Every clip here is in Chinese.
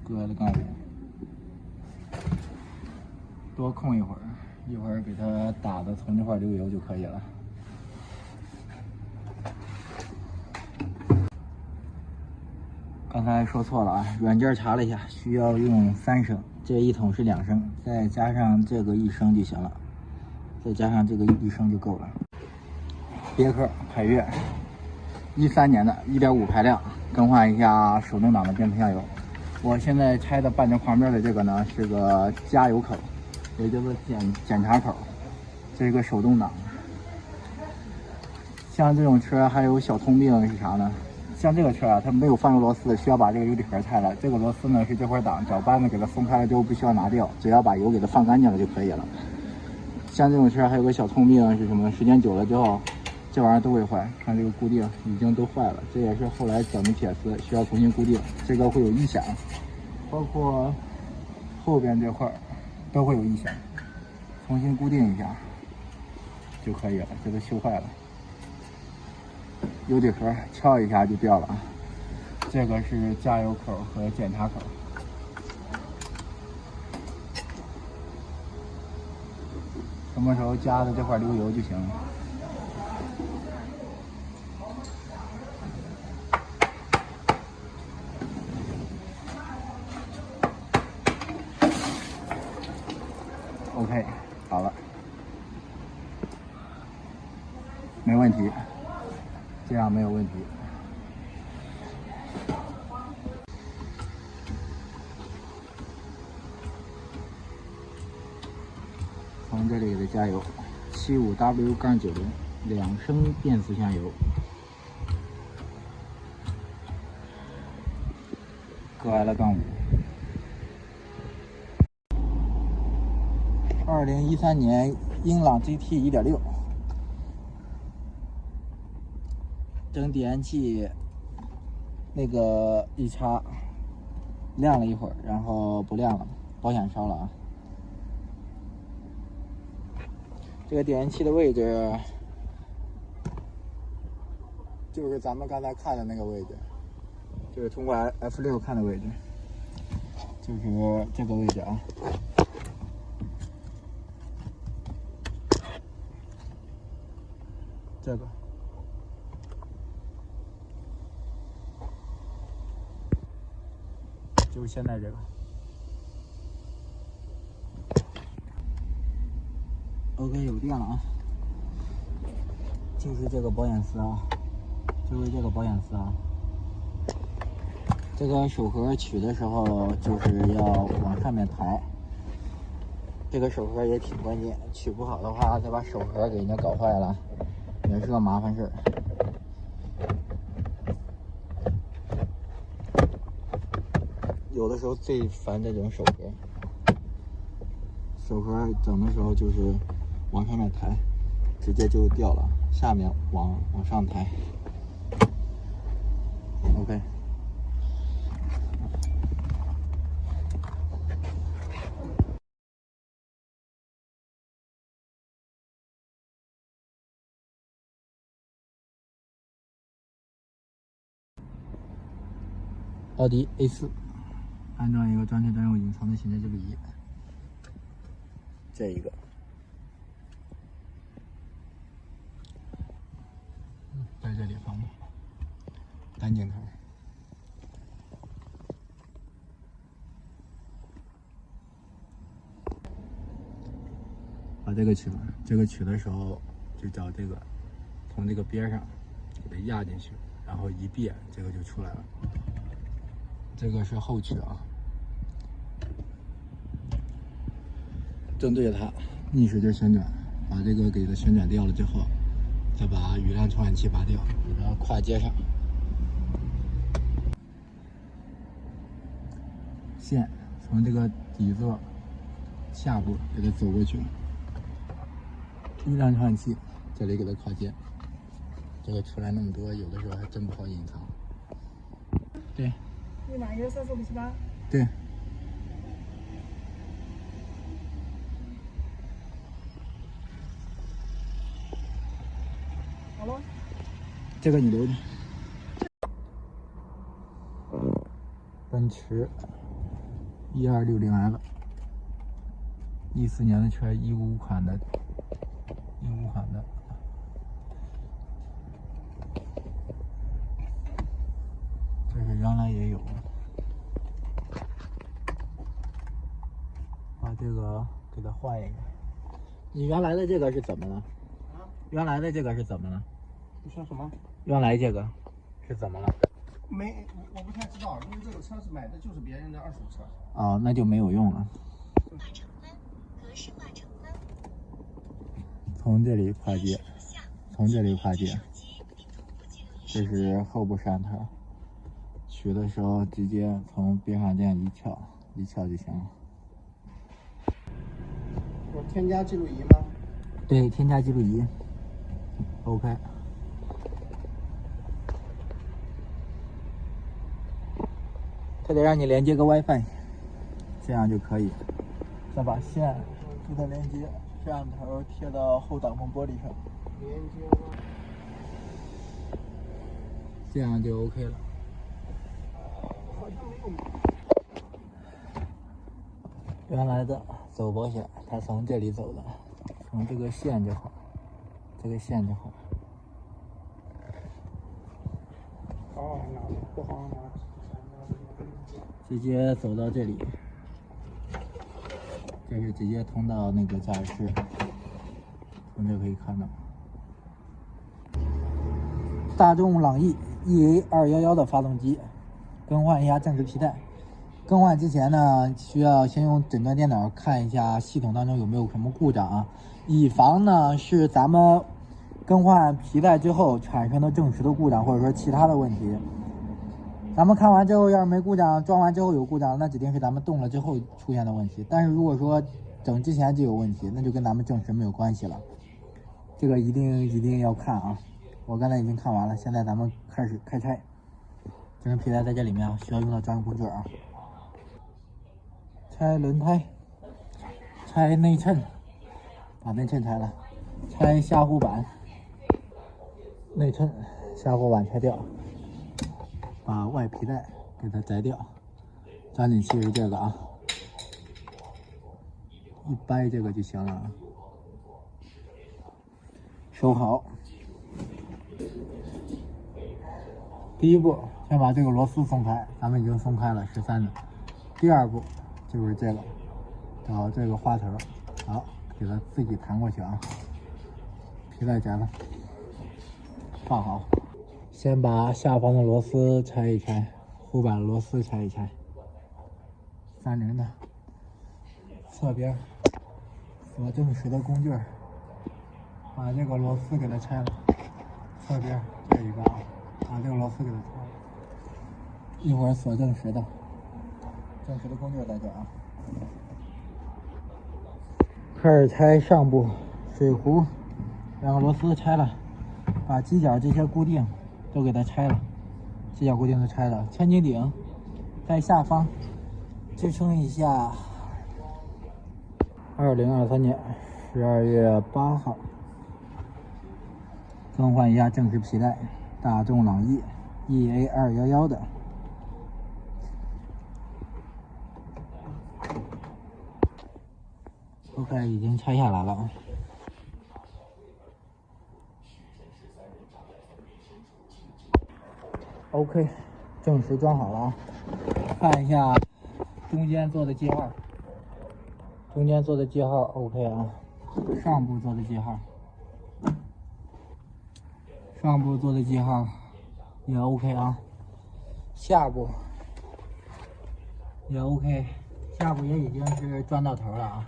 搁了杠5，多控一会儿，一会儿给它打的从这块流油就可以了。刚才说错了啊，软件查了一下，需要用3升，这一桶是2升，再加上这个1升就行了，再加上这个1升就够了。别克凯越，13年的1.5排量，更换一下手动挡的变速箱油。我现在拆的半正旁边的这个呢是个加油口，也就是检查口，这是个手动挡。像这种车还有小通病是啥呢？像这个车啊，它没有放油螺丝，需要把这个油底壳拆了。这个螺丝呢是这块挡，找扳子给它松开了之后不需要拿掉，只要把油给它放干净了就可以了。像这种车还有个小通病是什么？时间久了之后，这玩意儿都会坏。看这个固定已经都坏了，这也是后来整的铁丝，需要重新固定。这个会有异响，包括后边这块都会有异响，重新固定一下就可以了。这都修坏了。油底壳敲一下就掉了啊！这个是加油口和检查口。什么时候加的这块流油就行了。OK， 好了，没问题。这样没有问题。从这里给它加油，75W-90，2升变速箱油，搁完了杠5。2013年英朗 GT 1.6。整点烟器那个一插，亮了一会儿，然后不亮了，保险烧了啊。这个点烟器的位置就是咱们刚才看的那个位置，就是通过 F6 看的位置，就是这个位置啊。这个。就是现在这个 ，OK， 有电了啊！就是这个保险丝啊，就是这个保险丝啊。这个手盒取的时候就是要往上面抬，这个手盒也挺关键，取不好的话再把手盒给人家搞坏了，也是个麻烦事儿。有的时候最烦这种手盒，手盒整的时候就是往上面抬，直接就掉了，下面往上抬。OK。奥迪 A4。安装一个专车专用隐藏的行车记录仪，这一个，在这里放的单镜头。把这个取了，这个取的时候就找这个，从这个边上给它压进去，然后一别，这个就出来了。这个是后取啊，正对着它，逆时针旋转，把这个给它旋转掉了之后，再把雨量传感器拔掉，给它跨接上。线从这个底座下部给它走过去，雨量传感器这里给它跨接。这个出来那么多，有的时候还真不好隐藏。对。1124578。对。好了。这个你留着。奔驰 1260L， 14年的车，15款的，15款的。这是原来也有，把这个给它换一个。你原来的这个是怎么了？啊？原来的这个是怎么了？你说什么？原来这个是怎么了？没，我不太知道，因为这个车是买的就是别人的二手车。哦，那就没有用了。从这里跨界，从这里跨界。这是后部摄像头，取的时候直接从边上这样一翘就行了。我添加记录仪吗？对，添加记录仪。OK。它得让你连接个 WiFi， 这样就可以。再把线给它连接，摄像头贴到后挡风玻璃上，连接吗？这样就 OK 了。好像没有。原来的走保险，它从这里走的，从这个线就好，这个线就好。好拿，不好拿。直接走到这里，这是直接通到那个驾驶室，从这可以看到。大众朗逸 EA211的发动机，更换一下正时皮带。更换之前呢，需要先用诊断电脑看一下系统当中有没有什么故障啊，以防呢是咱们更换皮带之后产生的正时的故障，或者说其他的问题。咱们看完之后要是没故障，装完之后有故障，那指定是咱们动了之后出现的问题。但是如果说整之前就有问题，那就跟咱们正时没有关系了。这个一定要看啊！我刚才已经看完了，现在咱们开始开拆。正时皮带在这里面啊，需要用到专用工具啊。拆轮胎，拆内衬，把内衬拆了，拆下护板，内衬下护板拆掉。把外皮带给它摘掉，抓紧器是这个啊，一掰这个就行了啊。收好。第一步，先把这个螺丝松开，咱们已经松开了13的。第二步就是这个，找这个花头，好，给它自己弹过去啊。皮带摘了，放好。先把下方的螺丝拆一拆，护板螺丝拆一拆。30的侧边锁正时的工具，把这个螺丝给它拆了。侧边这一个啊，把这个螺丝给它拆了。一会儿锁正时的，正时的工具在这啊。开始拆上部水壶，两个螺丝拆了，把机脚这些固定都给它拆了，机脚固定都拆了。千斤顶在下方支撑一下。2023年12月8号，更换一下正时皮带，大众朗逸 EA211的。OK， 已经拆下来了。OK， 正时装好了啊，看一下中间做的记号，中间做的记号 OK 啊，上部做的记号，上部做的记号也 OK 啊，下部也 OK， 下部也已经是转到头了啊，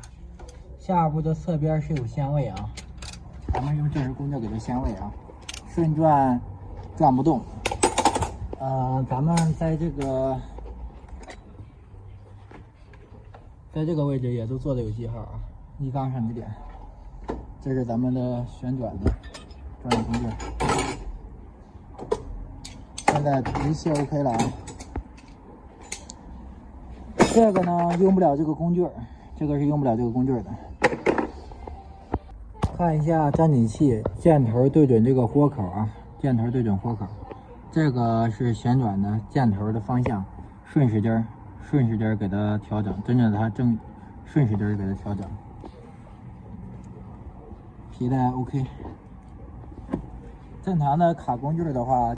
下部的侧边是有限位啊，咱们用正时工具给它限位啊，顺转转不动。咱们在这个位置也都做的有记号啊，一缸上1点，这是咱们的旋转的专用工具。现在仪器 OK 了啊，这个呢用不了这个工具，这个是用不了这个工具的。看一下粘紧器，箭头对准这个豁口啊，箭头对准豁口。这个是旋转的箭头的方向，顺时针顺序点给它调整，跟着它正顺序点给它调整。皮带 OK。正常的卡工具的话。